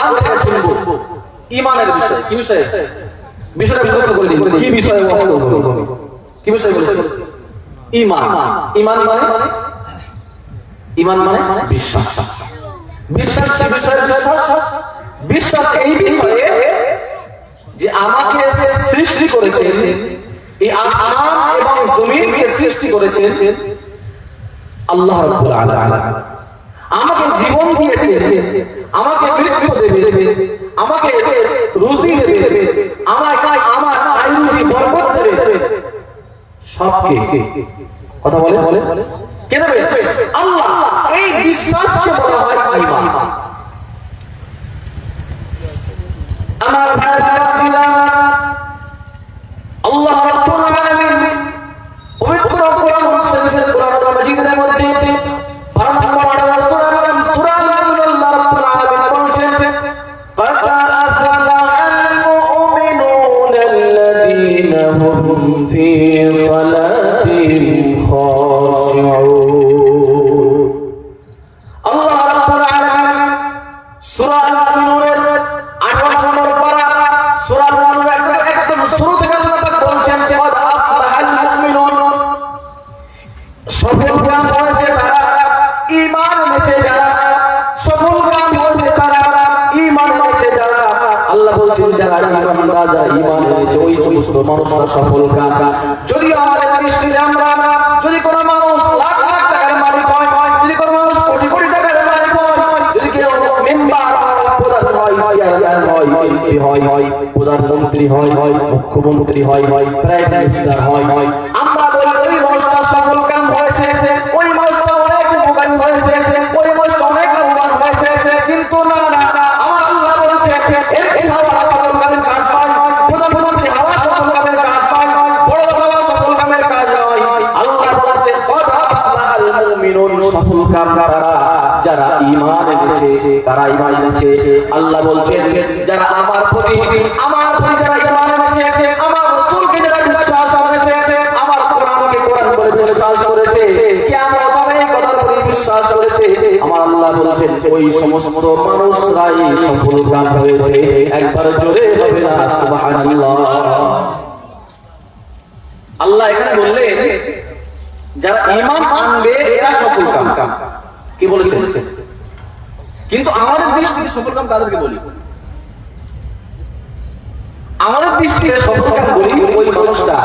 কান থেকে শুনবো ঈমানের বিষয়। কি বিষয়? বিষয়টা মুখস্থ করে দিন। কি বিষয়ে ওয়াজ করব? কি বিষয় বলেছেন? ঈমান। ঈমান মানে ঈমান মানে বিশ্বাস। বিশ্বাস কি বিষয়ে? বিশ্বাস এই বিষয়ে যে আমাকে সৃষ্টি করেছেন, এই আসমান এবং জমিনকে সৃষ্টি করেছেন আল্লাহ রাব্বুল আলামিন। আমাকে জীবন দিয়েছেন, আমাকে মৃত্যু দেবে, আমাকে রুজি দেবে, আমাকে আমার আয় রুজি বরকত দেবে। সবকে কথা বলে কে দেবে? আল্লাহ। এই বিশ্বাসকে বলা হয় ঈমান। আমার ভাইরা, আল্লাহ রাব্বুল আলামিন পবিত্র কোরআন শরীফের কোরআন মাজিদের মধ্যে পারা নম্বর 18 সূরা আল-মুমিনুন আল্লাহ রাব্বুল আলামিন বলেছেন, قد أفلح المؤمنون الذين هم في صلاتهم خاشعون। আল্লাহ রাব্বুল আলামিন সূরা আল-মুমিনুনের 18 নম্বর পারা সূরা আল-মুমিনুনের একদম শুরু থেকে আল্লাহ বলছেন, قد أفلح المؤمنون, সফলকাম হয়েছে তারা ঈমান এনেছে যারা, সফলকাম হয়েছে তারা ঈমান এনেছে যারা। আল্লাহ বলছেন যারা ঈমানদার, যারা ঈমান এনেছে ওই সমস্ত মানুষরা সফলকাম। যদি আমাদের দৃষ্টিতে আমরা যদি কোনো মানুষ লাখ লাখ টাকার মালিক হয়, যদি কোনো মানুষ কোটি কোটি টাকার মালিক হয়, যদি কেউ মেম্বার প্রধান হয়, চেয়ারম্যান হয়, এমপি হয়, প্রধানমন্ত্রী হয়, মুখ্যমন্ত্রী হয়, প্রাইম মিনিস্টার হয়, আমরা বলি ওই মানুষটা সফলকাম হয়েছে, ওই মানুষটা অনেক উপকারী হয়েছে, ওই মানুষটা অনেক লাভবান হয়েছে। কিন্তু না, আমার আল্লাহ বলছে এমপি হওয়া সফলকামের কাজ নয়, প্রধানমন্ত্রী হওয়া সফলকামের কাজ নয়, বড় হওয়া সফলকামের কাজ নয়। আল্লাহ বলছে কদ আফলাহাল মুমিনুন, সফলকাম তারা যারা ঈমান এনেছে, তারা ঈমান এনেছে। আল্লাহ বলছেন যারা আমার প্রতি যারা ঈমান এনেছে, আমার রাসূলকে যারা বিশ্বাস করেছে, আমার কোরআনকে কোরআন বলে বিশ্বাস করেছে, কিয়ামত হবে এই কথার প্রতি বিশ্বাস করেছে, আমার আল্লাহ বলছেন ওই সমস্ত মানুষরাই সফলকাম হয়েছে। একবার জোরে হবে না সুবহানাল্লাহ। আল্লাহ এখানে বললেন যারা ঈমান আনবে এরা সফলকাম। কি বলেছেন? কিন্তু আমাদের দৃষ্টিতে সফলকাম কাদেরকে বলি? আমাদের দৃষ্টিতে সফলকাম বলি ওই মানুষটা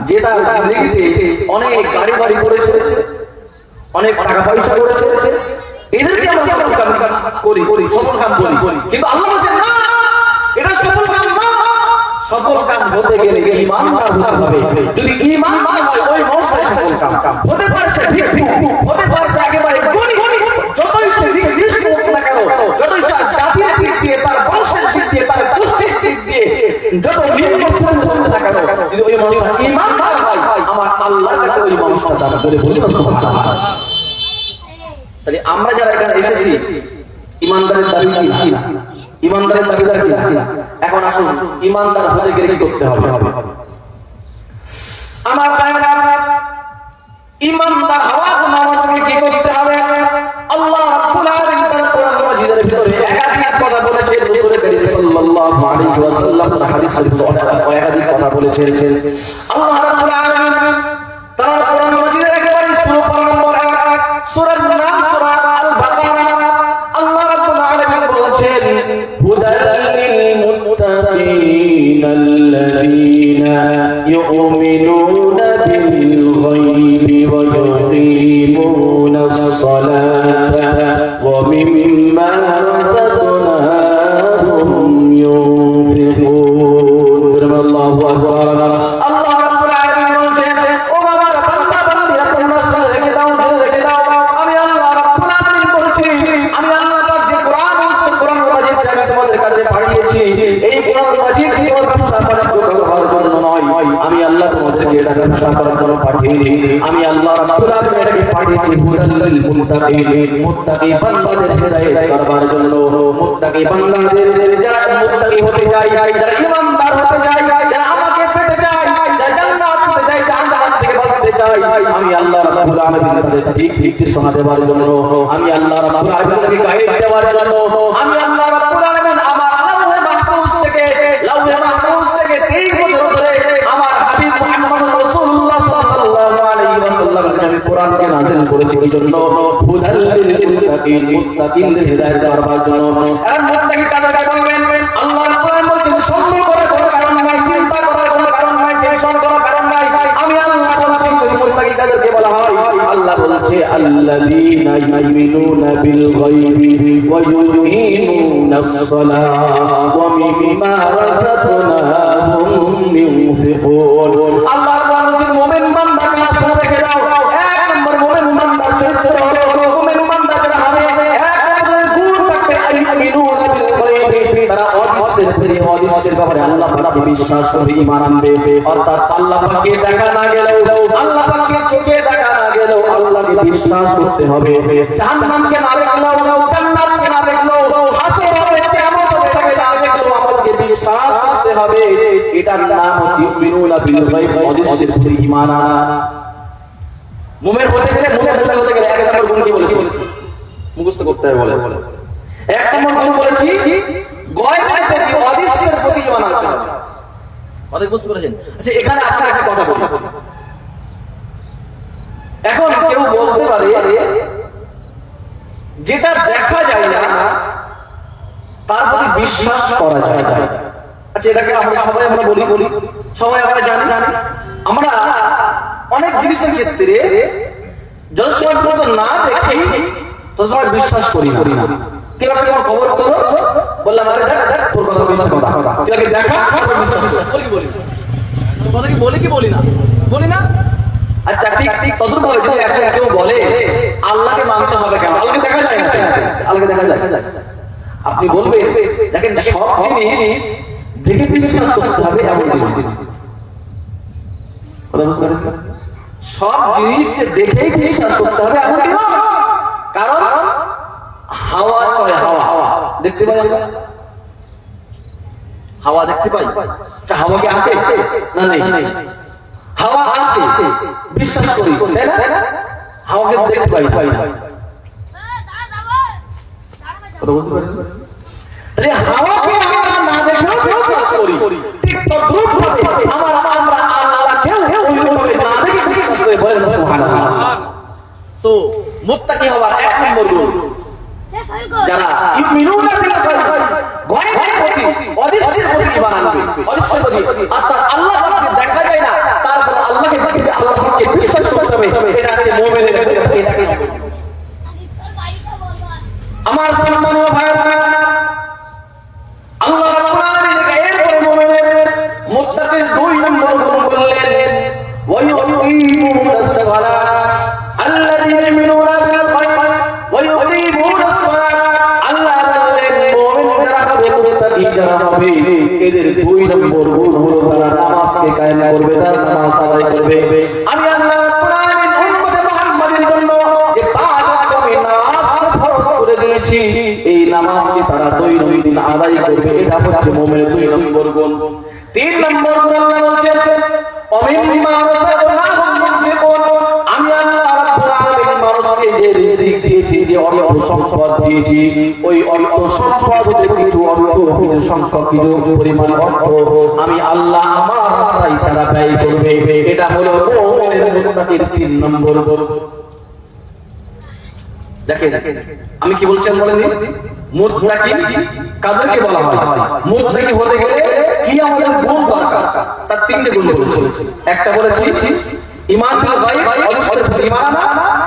যে তার জিন্দেগিতে অনেক গাড়ি বাড়ি করেছে, অনেক টাকা পয়সা করেছে, এদেরকে আমরা সফলকাম করি, সফলকাম বলি। কিন্তু আল্লাহ বলছেন না, এটা সফলকাম না। সফলকাম হতে গেলে ঈমানদার হতে হবে। যদি ঈমানদার হয় ওই মানুষটাই সফলকাম হতে পারছে। হতে পারছে একেবারে গরিব, যতই সে নিকৃষ্ট হোক না কেন, যতই সে জাতির দিক দিয়ে, তার বংশের দিক দিয়ে, তার গোষ্ঠীর দিক দিয়ে যত নিকৃষ্ট হোক না কেন, যদি ওই মানুষটা ঈমানদার হয়, আমার আল্লাহর কাছে ওই মানুষটা দান করে বলি সুবহানাল্লাহ। তাহলে আমরা যারা এখানে এসেছি ঈমানদারের দাবি কি না? ঈমানদারের দাবিদার কি না? এখন আসুন ঈমানদার হতে গেলে কি করতে হবে? আমার ভাইরা, ঈমানদার হওয়ার জন্য আমাদেরকে কি করতে হবে? আল্লাহ রাব্বুল আলামিন তার কোরআন মাজিদের ভিতরে একাধিক কথা বলেছেন। রাসূল করিম সাল্লাল্লাহু আলাইহি ওয়াসাল্লাম তার হাদিস শরীফে একাধিক কথা বলেছেন। আল্লাহ রাব্বুল আলামিন তার কোরআন মাজিদের একেবারে শুরু নম্বর 1 সূরার নাম সূরা আল-বাকারা। আল্লাহ রাব্বুল আলামিন বলেছেন হুদাল লিল মুত্তাকিনাল্লাযীনা ইউমিনুনা বিল গায়বি ওয়া yuqimunas salata wa mimma razaqnahum yunfiqun। আল্লাহু আকবার। আল্লাহ রাব্বুল আলামিন বলেন ও আমার বান্দা বান্দিরা তোমরা শুনে রেখে দাও, আমি আল্লাহ রাব্বুল আলামিন বলছি, আমি আল্লাহ পাক যে কোরআন মাজিদ আমি তোমাদের কাছে পাঠিয়েছি, এই কোরআন মাজিদ কেবল ব্যবসা বাণিজ্য করার জন্য নয়, আমি আল্লাহ তোমাদেরকে এটা ব্যবসা করার জন্য পাঠিয়েছি। আমি আল্লাহ রাব্বুল আলামিন এটাকে পাঠিয়েছি হুদাল লিল মুত্তাকিন, মুত্তাকি বান্দাদের হেদায়েত করবার জন্য। মুত্তাকি বান্দাদের যারা মুত্তাকি হতে যায়, যারা ঈমানদার হতে যায়, যারা আমাকে পেতে যায়, যারা জান্নাত পেতে যায়, জাহান্নাম থেকে বাঁচতে চায়, আমি আল্লাহ রাব্বুল আলামিন তাদের ঠিক দিশা দেওয়ার জন্য, আমি আল্লাহ রাব্বুল আলামিন তাদেরকে গাইড দেওয়ার জন্য, আমি আল্লাহ রাব্বুল আলামিন করেছে এই জন্য হুদাল লিল মুত্তাকিন, মুত্তাকিনদের হিদায়াত দেওয়ার জন্য। আর মুত্তাকি কাদেরকে বলবেন? আল্লাহর কোরআন বলছে সন্দেহ করার কোনো কারণ নাই, চিন্তা করার কোনো কারণ নাই, টেনশন করার কারণ নাই। আমি আল্লাহ বলছি ওই মুত্তাকি কাদেরকে বলা হয়? আল্লাহ বলছে আল্লাযীনা ইউমিনুনা বিল গায়বি ওয়া ইউকিমুনাস সালাত ওয়া মিম্মা রাযাকনাহুম ইউনফিকুন। আল্লাহ বলছে মুমিন বান্দা কাজ করে দেখে দাও। এক নম্বর মুমিন বান্দার চরিত্র হলো মুমিন বান্দা যারা হবে এক গুণ থাকবে ইউমিনুনা বিল গায়বি, তারা অদৃশ্যের ব্যাপারে আল্লাহ পাককে বিশ্বাস করে ঈমান আনবে। অর্থাৎ আল্লাহ পাককে দেখা না গেলেও, আল্লাহ পাককে চোখে দেখা না গেলেও আল্লাহকে বিশ্বাস করতে হবে। জাহান্নামকে না দেখলেও, জান্নাতকে না দেখলেও, হাসর হবে, কিয়ামত হবে, তাকে না দেখলেও আমাদেরকে বিশ্বাস করতে হবে। এটার নাম হচ্ছে ইউমিনুনা বিল গায়ব, অদৃশ্যের প্রতি ঈমান আনা। মুমিন হতে গেলে, মুমিন হতে গেলে এক নম্বর গুণ কি বলেছি? মুখস্থ করতে হবে বলে। এক নম্বর গুণ বলেছি গায়বের প্রতি, অদৃশ্যের প্রতি ঈমান আনতে হবে। কথা বুঝতে পেরেছেন? আচ্ছা, এখানে আপনাকে একটা কথা বলি। এখন কেউ বলতে পারে যেটা দেখা যায় না তার প্রতি বিশ্বাস করা যায় না। আচ্ছা, এটাকে আমরা সবাই বলি, সবাই আমরা জানি। আমরা অনেক জিনিসের ক্ষেত্রে যত সময় পর্যন্ত না দেখি তত সময় বিশ্বাস করি না। কেউ একটা খবর করলো, বললাম আরে দেখ তোর কথা তুই আগে দেখা, বিশ্বাস বলি কি বলি না? আচ্ছা, ঠিক তদ্রুপ ভাবে যদি কেউ বলে আল্লাহকে মানতে হবে কেন? আল্লাহকে দেখা যায় না, আল্লাহকে দেখা যায়। আপনি বলবেন দেখেন সব জিনিস দেখে বিশ্বাস করতে হবে এমন দিন। সব জিনিস দেখেই বিশ্বাস করতে হবে এমন দিন। কারণ হাওয়া চলে, হাওয়া দেখতে পাই আমরা, হাওয়া দেখতে পাই। হাওয়া কি আছে না নেই? হাওয়া আছে, বিশ্বাস করি, তাই না? হাওয়াকে দেখতে পাই না। হাওয়াকে আমরা না দেখেও বিশ্বাস করি। ঠিক তদ্রূপভাবে আমরা আল্লাহকেও ওইভাবে না দেখে বিশ্বাস করি। বলেন না সুবহানাল্লাহ। তো মুত্তাকি হওয়ার এক নম্বর গুণ, যারা ইউমিনুনা বিল গায়ব, গায়বের প্রতি, অদৃশ্যের প্রতি ঈমান আনবে। অদৃশ্যের প্রতি অর্থাৎ আল্লাহ পাককে দেখা যায় না, তারপর আল্লাহকে দেখে আল্লাহ পাককে বিশ্বাস করতে হবে। এটা হচ্ছে মুমিনের এটাকে আমার সম্মানীয় ভাইরা, আল্লাহ রাব্বুল আলামিন এরপরে মুমিনের মুত্তাকির দুই নম্বর গুণ বললেন ওয়া ইউকিমুনাস সালাত, আল্লাযীনা ইউমিনুনা বিল গায়ব ওয়া ইউকিমুনাস সালাত। আল্লাহ বলেন মুমিন যারা হবে, মুত্তাকি যারা হবে, এদের দুই নম্বর গুণ হলো তারা নামাজকে কায়েম করবে, তারা নামাজ আদায় করবে। আমি আল্লাহ রাব্বুল আলামিন উম্মতে মুহাম্মাদের জন্য যে 5 ওয়াক্ত নামাজ ফরজ করে দিয়েছি, এই নামাজকে তারা দৈনন্দিন আদায় করবে। এটা হচ্ছে মুমিনের দুই নম্বর গুণ। 3 নম্বর গুণ আল্লাহ বলেছেন অমিম্মা রাযাকনাহুম ইউনফিকুন। আমি আল্লাহ রাব্বুল আলামিন মানুষকে যে রিজিক দিয়েছি, যে অর্থ সম্পদ দিয়েছি, ওই অর্থ সম্পদ হতে কিছু সংখ্যক কিছু পরিমাণ অর্থ আমি আল্লাহ আমার রাস্তায় তারা ব্যয় করবে। এটা হলো মুমিনের মুত্তাকির 3 নম্বর গুণ। দেখেন আমি কি বলছেন বলেন দিন, মুত্তাকি কাদেরকে বলা হয়? মুত্তাকি হতে গেলে কি আমাদের গুণ দরকার? তার 3টে গুণ বলেছি। একটা বলেছি ঈমান বিল গায়ব, অদৃশ্যের প্রতি ঈমান আনা।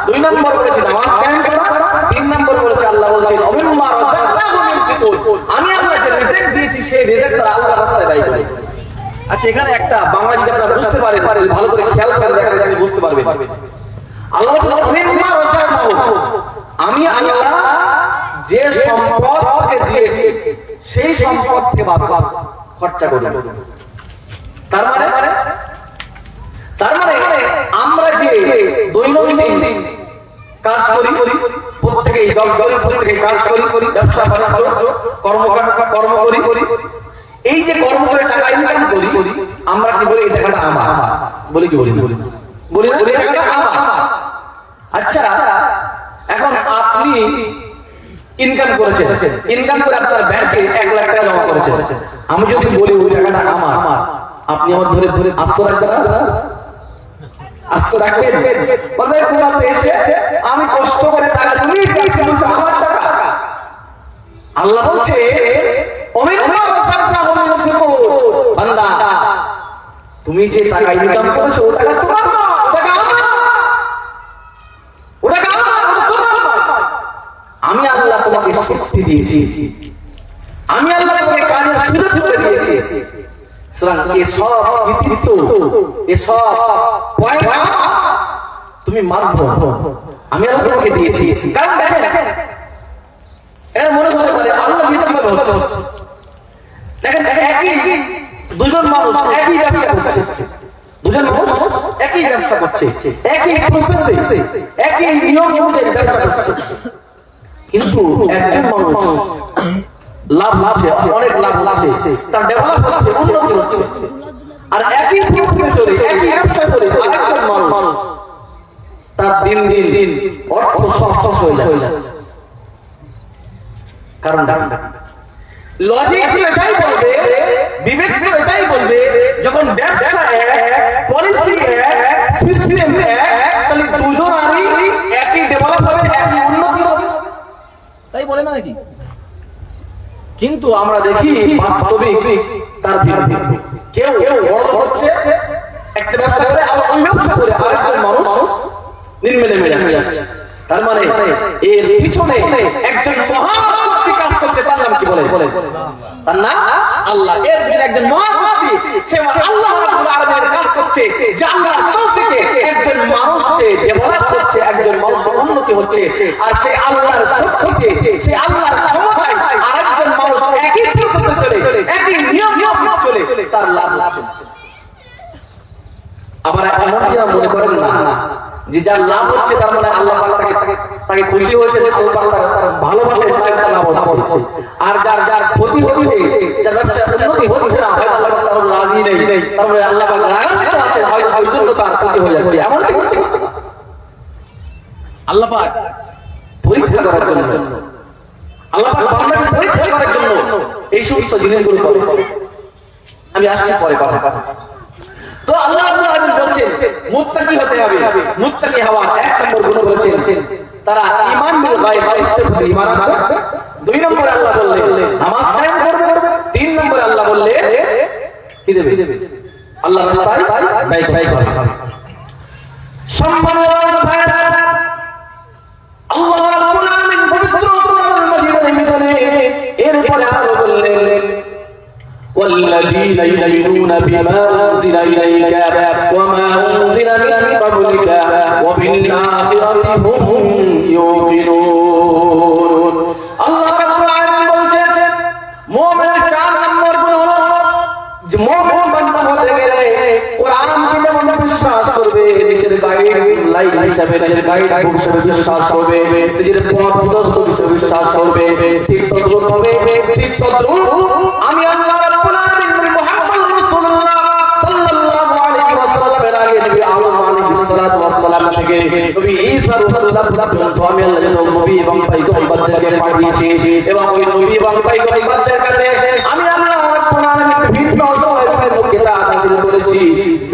2 নম্বর বলেছি নামাজ কায়েম করা। 3 নম্বর বলেছি আল্লাহ বলেছেন অমিম্মা রাযাকনাহুম ইউনফিকুন। আমি আল্লাহ যে রিজিক দিয়েছি সেই রিজিক তারা আল্লাহর রাস্তায় ব্যয় করে। আচ্ছা, এখানে একটা বাংলা যদি আপনারা বুঝতে পারেন, ভালো করে খেয়াল করে দেখেন, আপনি বুঝতে পারবেন। আল্লাহ বলেন অমিম্মা রাযাকনাহুম, আমি আল্লাহ যে সম্পদকে দিয়েছি সেই সম্পদ থেকে বাদ খরচা করি। তার মানে আমরা যে দৈনন্দিন কাজ করি, প্রত্যেকেই প্রত্যেকে কাজ করি, ব্যবসা বাণিজ্য কর্ম করি, এই যে কর্ম করে টাকা ইনকাম করি, আমরা কি বলি? এই টাকাটা আমার। বলি কি বলি না? এই টাকাটা আমার। আচ্ছা, এখন আপনি ইনকাম করেছেন, ইনকাম করে আপনার ব্যাংকে 1 লাখ টাকা জমা করেছেন। আমি যদি বলি ওই টাকাটা আমার, আপনি আমার ধরে আস্ত রাখবেন না? আজকে রাখবেন বলবে কুয়াতে এসে আমি কষ্ট করে টাকা জমিয়েছি আমার টাকা। আল্লাহ বলছে বান্দা তুমি যে টাকা ইনকাম করেছো ও টাকা তোমার না, ও টাকা আমার। আমি আল্লাহ তোমাকে শক্তি দিয়েছি, আমি আল্লাহ তোমাকে কাজের সুযোগ করে দিয়েছি। তুমি মানব আমি আল্লাহ তোমাকে দিয়েছি। কারণ দেখেন এর মনে হতে পারে আল্লাহ কিভাবে হচ্ছে। দেখেন একই দুজন মানুষ একই ব্যবসা করছে, দুজন মানুষ একই ব্যবসা করছে, একই প্রসেসে একই নিয়ম অনুযায়ী ব্যবসা করছে, কিন্তু একজন মানুষ লাভ লাভছে, অনেক লাভ লাভছে, তার ডেভেলপ হচ্ছে, উন্নতি হচ্ছে। আর একই প্রসেসে চলে একই ব্যবসা করে আরেকজন মানুষ তার দিন দিন দিন অর্থ সব হয়ে যাচ্ছে। কারণ লজিক তো এটাই বলবে, বিবেক তো এটাই বলবে, যখন ব্যবসা পলিসি সিস্টেম তাহলে দুজনেরই একই ডেভেলপ হবে, একই উন্নতি হবে, তাই বলে না নাকি? কিন্তু আমরা দেখি বাস্তবিক তার কেউ বড় হচ্ছে একটা ব্যবসা করে, আবার ওই ব্যবসা করে আরেকজন মানুষ নিম্নে নেমে যাচ্ছে। তার মানে এর পিছনে একজন মহাশক্তি কাজ করছে, তার নাম কি বলে? তার নাম আল্লাহ। এর পিছনে একজন মহাশক্তি, সে আল্লাহ রাব্বুল আলামিনের কাজ করছে, যে আল্লাহর তৌফিকে একজন মানুষ সে ডেভেলপ হচ্ছে, একজন মানুষ উন্নতি হচ্ছে। আর সে আল্লাহর শক্তিতে, সে আল্লাহর ক্ষমতায় আরেকজন মানুষ একই প্রসেসে চলে, একই নিয়ম চলে, তার লাভ লাভ হচ্ছে। আবার এমনটা মনে করেন না যে যার লাভ হচ্ছে তার মানে আল্লাহ তাকে খুশি হয়েছে, আল্লাহ তার ভালোবাসে, তার লাভ হচ্ছে। আর যার যার ক্ষতি হচ্ছে, যার ব্যবসা উন্নতি হচ্ছে না, হয়তো আল্লাহ তার রাজি নেই, তার মানে আল্লাহ রাগান্বিত আছে, হয়তো তার ক্ষতি হয়ে যাচ্ছে। এমনকি আল্লাহ পাক পরীক্ষা করার জন্য, আল্লাহ পাক বান্দাকে পরীক্ষা করার জন্য এই সমস্ত জিনিসগুলো করে। আমি আসছি পরে কথা। তো আল্লাহ বলছেন মুত্তাকি হতে হবে। মুত্তাকি হওয়ার এক নম্বর গুণ বলেছেন তারা ঈমান বিল গায়ব, ইসলামে ঈমান আনবে। দুই নম্বরে আল্লাহ বললেন নামাজ কায়েম করবে। তিন নম্বরে আল্লাহ বললেন কি দেবে? আল্লাহর রাস্তায় ব্যয় করবে। সম্মানিত ভাইরা, আল্লাহ রাব্বুল আলামিন পবিত্র কোরআনুল মাজিদের ভিতরে এরপরে আরো বললেন والذين يؤمنون بما أنزل إليك وما أنزل من قبلك وبالآخرة هم يوقنون। আল্লাহ রাব্বুল আলামিন বলেছেন মুমিনের চার নম্বর গুণ হলো যে মুমিন বান্দা হতে গেলে কোরআনকে যেমন বিশ্বাস করবে, নিজের গাইড হিসাবে, নিজের গাইড হিসাবে বিশ্বাস করবে, নিজের পথ প্রদর্শক হিসাবে বিশ্বাস করবে, ঠিক তদ্রূপ হবে। ঠিক তদ্রূপ আমি আল্লাহ রাব্বুল আলামিন মুহাম্মদ রাসূলুল্লাহ সাল্লাল্লাহু আলাইহি ওয়াসাল্লামের আগে নবী আদম আলাইহিস সালাতু ওয়াস সালাম থেকে নবী ঈসা রাসূলুল্লাহ পর্যন্ত আমি আল্লাহ নবী এবং পয়গম্বরদেরকে পাঠিয়েছি, এবং ওই নবী এবং পয়গম্বরদের কাছে আমি আল্লাহ রাব্বুল আলামিন বিভিন্ন অসংখ্য কিতাব নাযিল করেছি।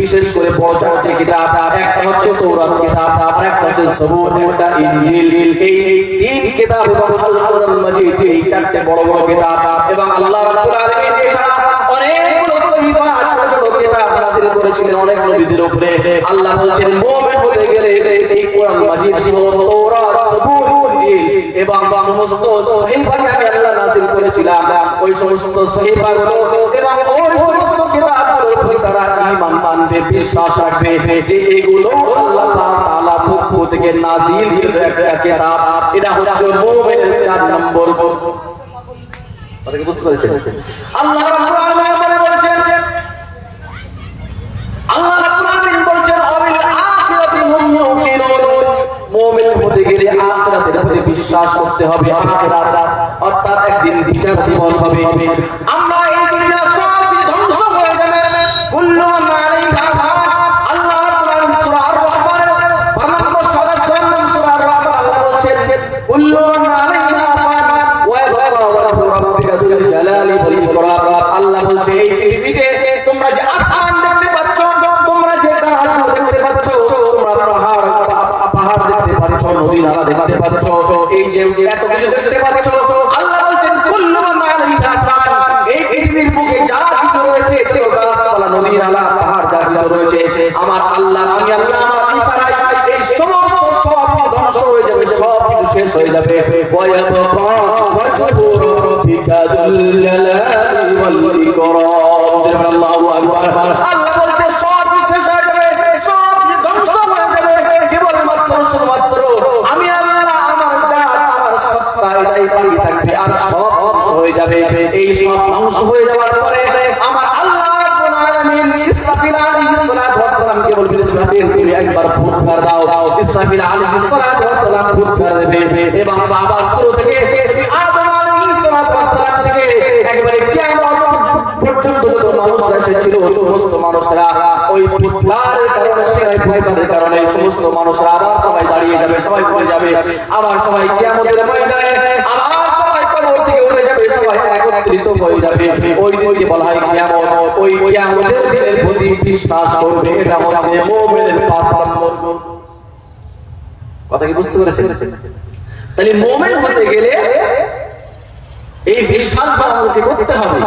বিশেষ করে বড় চারটি কিতাব, একটা হচ্ছে তাওরাত কিতাব, আর একটা হচ্ছে জবুর, একটা ইনজিল। এই তিন কিতাব এবং আল কোরআনুল মাজিদ, এই চারটি বড় বড় কিতাব, এবং আল্লাহ রাব্বুল আলামিন এছাড়া অনেকগুলো সহিফা ছোট ছোট কিতাব নাযিল করেছিলেন অনেক নবীদের উপরে। আল্লাহ বলেছেন মুমিন হতে গেলে এই কোরআন মাজিদ সহ তাওরাত, জবুর, ইনজিল এবং সমস্ত সহিফাকে আমি আল্লাহ নাযিল করেছিলাম। ওই সমস্ত সহিফাগুলো এবং ওই সমস্ত কিতাবগুলোর উপর তারা ঈমান আনবে, বিশ্বাস রাখবে যে এগুলো আল্লাহ তাআলা পক্ষ থেকে নাযিল একটা কিতাব। এটা হচ্ছে মুমিনের চার নম্বর গুণ। কথাকে বুঝতে পেরেছেন? আল্লাহ রাব্বুল আলামিন বলেছেন, আল্লাহ রাব্বুল আলামিন বলেছেন ওয়াবিল আখিরাতি হুম ইউকিনুন। মুমিন হতে গেলে আখিরাতের প্রতি বিশ্বাস করতে হবে। আখিরাত অর্থাৎ একদিন বিচার দিবস হবে। আমরা এই দুনিয়া সব ধ্বংস হয়ে যাবে, কুল্লু মান আলাইহা ফান। আল্লাহ রাব্বুল আলামিন সূরা আর-রহমানের 12 নম্বর সূরা আর-রহমান আল্লাহ বলেছেন কুল্লু মান আলাইহা ফান ওয়া ইয়াবকা ওয়াজহু রাব্বিকা যুল জালালি ওয়াল ইকরাম। আল্লাহ বলছে এই পৃথিবীতে তোমরা যে আসমান দেখতে পাচ্ছ, তোমরা যে গাছ দেখতে পাচ্ছ, যে এত কিছু দেখতে পাচ্ছ, আল্লাহ বলছেন কুল্লু মান আলাইহা ফান, এই পৃথিবীর বুকে যা কিছু রয়েছে, গাছপালা, নদী, নালা, পাহাড় যা কিছু রয়েছে, আমার আল্লাহ, আমি আল্লাহ আমার ইশারায় এই সমস্ত সব ধ্বংস হয়ে যাবে, সব কিছু শেষ হয়ে যাবে। ওয়ায়াবকা ওয়াজহু রাব্বিকা যুল জালালি ওয়াল ইকরাম। আল্লাহু আকবার। আল্লাহ বলছে সব শেষ হয়ে যাবে, সব ধ্বংস হয়ে যাবে, কেবলমাত্র শুধুমাত্র আমি আল্লাহ আমার জাত, আমার সত্তা এটাই বাকি থাকবে, আর সব ধ্বংস হয়ে যাবে। এই সব ধ্বংস হয়ে যাওয়ার পরে আমার আল্লাহ রাব্বুল আলামিন ইসরাফিল আলাইহিস সালাতু ওয়াস সালামকে বলবেন, ইসরাফিল তুমি একবার ফুৎকার দাও। ইসরাফিল আলাইহিস সালাতু ওয়াস সালাম ফুৎকার দেবে এবং বাবা শুরু থেকে আদম আলাইহিস সালাতু ওয়াস সালাম থেকে একবারে কিয়ামত পর্যন্ত যত মানুষরা এসেছিল, সমস্ত মানুষরা ওই ফুৎকারের কারণে, সেই ফুৎকারের কারণে সমস্ত মানুষরা আবার সবাই দাঁড়িয়ে যাবে, সবাই পড়ে যাবে, আবার সবাই কিয়ামতের ময়দানে আবার সবাই কবর থেকে উঠে যাবে, সবাই একত্রিত হয়ে যাবে। ওই দিনকে বলা হয় কিয়ামত। ওই কিয়ামতের দিনের প্রতি বিশ্বাস করবে, এটা হচ্ছে মুমিনের 5 নম্বর গুণ। কথা কি বুঝতে পেরেছেন? তাহলে মুমিন হতে গেলে এই বিশ্বাসটা আমাদেরকে করতে হবে।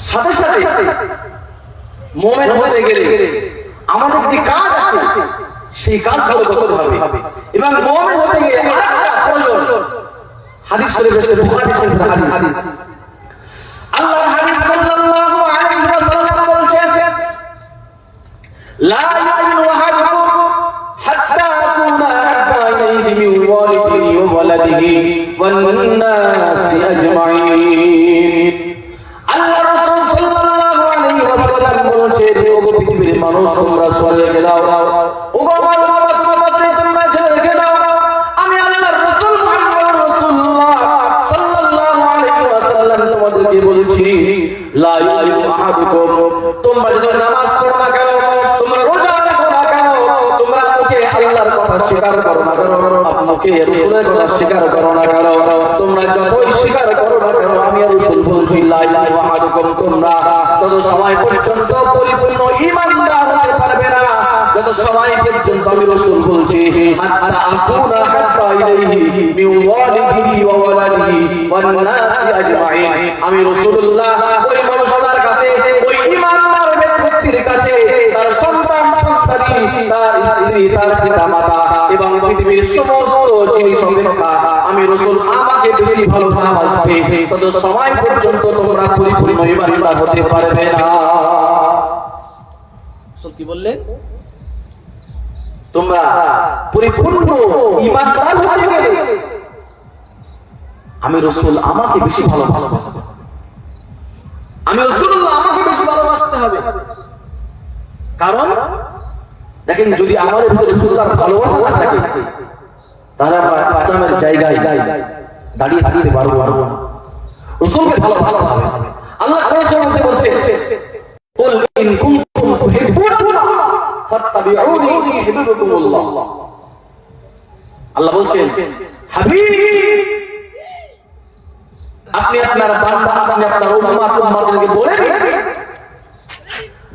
সাথে সাথে মুমিন হতে গেলে আমাদের যে কাজ আছে সেই কাজগুলো করতে হবে। এবং মুমিন হতে গেলে আরেকটা প্রয়োজন, হাদিস শরীফে এসেছে, বুখারী শরীফে হাদিস, আল্লাহর হাবিব সাল্লাল্লাহু আলাইহি ওয়াসাল্লাম বলেছেন, লা ইউমিনু আহাদুকুম হাত্তা আকুনা হাব্বা ইলাইহি মিন ওয়ালিদিহি ওয়া ওয়ালাদিহি ওয়ান নাসি আজমাইন। আল্লাহ রাসূল সাল্লাল্লাহু আলাইহি ওয়াসাল্লাম বলেছেন, ও পৃথিবীর মানুষ, তোমরা সরে যাও, ও আমার উম্মতরে তোমরা ছেড়ে দাও। আমি আল্লাহর রাসূল মুহাম্মদ রাসূলুল্লাহ সাল্লাল্লাহু আলাইহি ওয়াসাল্লাম তোমাদেরকে বলছি, লা ইউমিনু আহাদুকুম, তোমরা যদি নামাজ পড়ো না কেন, তোমরা রোজা রাখো না কেন, তোমরা মুখে আল্লাহর কথা স্বীকার করো না কেন, আপনাকে রাসূলের কথা স্বীকার করো না কেন, তোমরা যতই স্বীকার করো না কেন, আমি রাসূল বলছি, লা ইলাহা আহাদুকুম, তোমরা তত সময় পর্যন্ত পরিপূর্ণ ঈমানদার হতে পারবে না, যত সময় পর্যন্ত আমি রাসূল বলছি, হাত্তা আকুনা হাত্তা ইলাইহি মিন ওয়ালিদিহি ওয়া ওয়ালাদিহি ওয়ান নাসি আজমাইন। আমি রাসূলুল্লাহ ওই মানুষটার কাছে, ওই ঈমানদার ব্যক্তির কাছে, তার সন্তান সন্ততি, তার স্ত্রী, তার পিতামাতা এবং পৃথিবীর সমস্ত জিনিস অপেক্ষা আমি রাসূল আমাকে বেশি ভালোবাসবে, তত সময় পর্যন্ত তোমরা পরিপূর্ণ ঈমানদার হতে পারবে না। রাসূল কি বললেন? তোমরা পরিপূর্ণ ঈমানদার হতে গেলে আমি রাসূল আমাকে বেশি ভালোবাসবো, আমি রাসূলুল্লাহ আমাকে বেশি ভালোবাসতে হবে। কারণ দেখেন, যদি আমাদের ভিতরে রাসূলুল্লাহর ভালোবাসা না থাকে, তাহলে আমরা ইসলামের জায়গায় দাঁড়িয়ে থাকতে পারবো না। রাসূলকে ভালোবাসতে হবে। আল্লাহ কোরআনের মধ্যে বলছে, কুল ইন কুনতুম তুহিব্বুনাল্লাহ ফাত্তাবিউনি ইউহিব্বুকুমুল্লাহ। আল্লাহ বলছেন, হাবিব, আপনি আপনার বান্দা, আপনি আপনার উম্মতকে বলে দিন,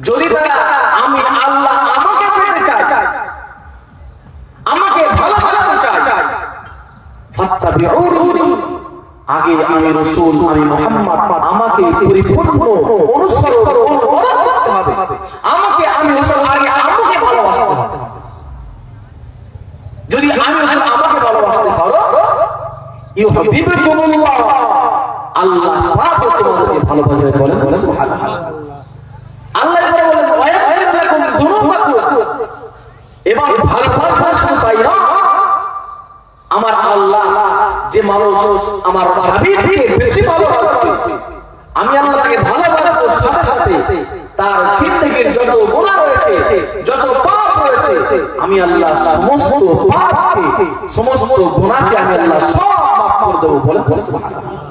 যদি তারা আমি আল্লাহ আমাকে পেতে চায়, আমাকে ভালোবাসতে চায়, ফাত্তাবিউনি, আগে আমি রাসূল, আমি মুহাম্মদ, আমাকে পরিপূর্ণ অনুসরণ করতে হবে। আমাকে, আমি রাসূল, আগে আমাকে ভালোবাসতে হবে। যদি আমি রাসূল আমাকে ভালোবাসতে পারো, ইউহিব্বুকুমুল্লাহ, আল্লাহ পাক তোমাদেরকে ভালোবাসবে। বলেন সুবহানাল্লাহ। আল্লাহ বলেন, ওয়ায়াগফির লাকুম যুনুবাকুম, এবং ভালোবাসা শুধু তাই না, আমার আল্লাহ যে মানুষ আমার হাবিবকে বেশি ভালোবাসে, আমি আল্লাহকে ভালোবাসার সাথে সাথে তার জিন্দেগীর যত গুনাহ রয়েছে, যত পাপ রয়েছে, আমি আল্লাহ সমস্ত পাপকে, সমস্ত গুনাহকে আমি আল্লাহ সব মাফ করে দেব। বলে সুবহানাল্লাহ।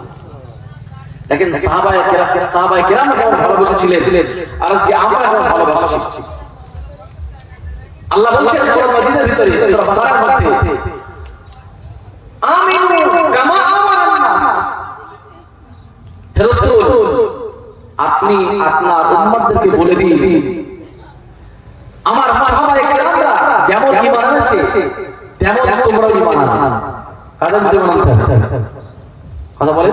দেখেন সাহাবায়ে কেরাম কেমন ভালোবেসেছিলেন, আর আজকে আমরা কেমন ভালোবাসি। আল্লাহ বলছেন কোরআন মাজিদের ভিতরে, সূরা বাকারার মধ্যে, আমিনু কামা আমানান নাস, হে রাসূল, আপনি আপনার উম্মতদেরকে বলে দিন, আমার সাহাবায়ে কেরামরা যেমন ঈমান এনেছে তেমন তোমরাও ঈমান আনো। কাদের ভিতরে মানতে হবে কথা বলে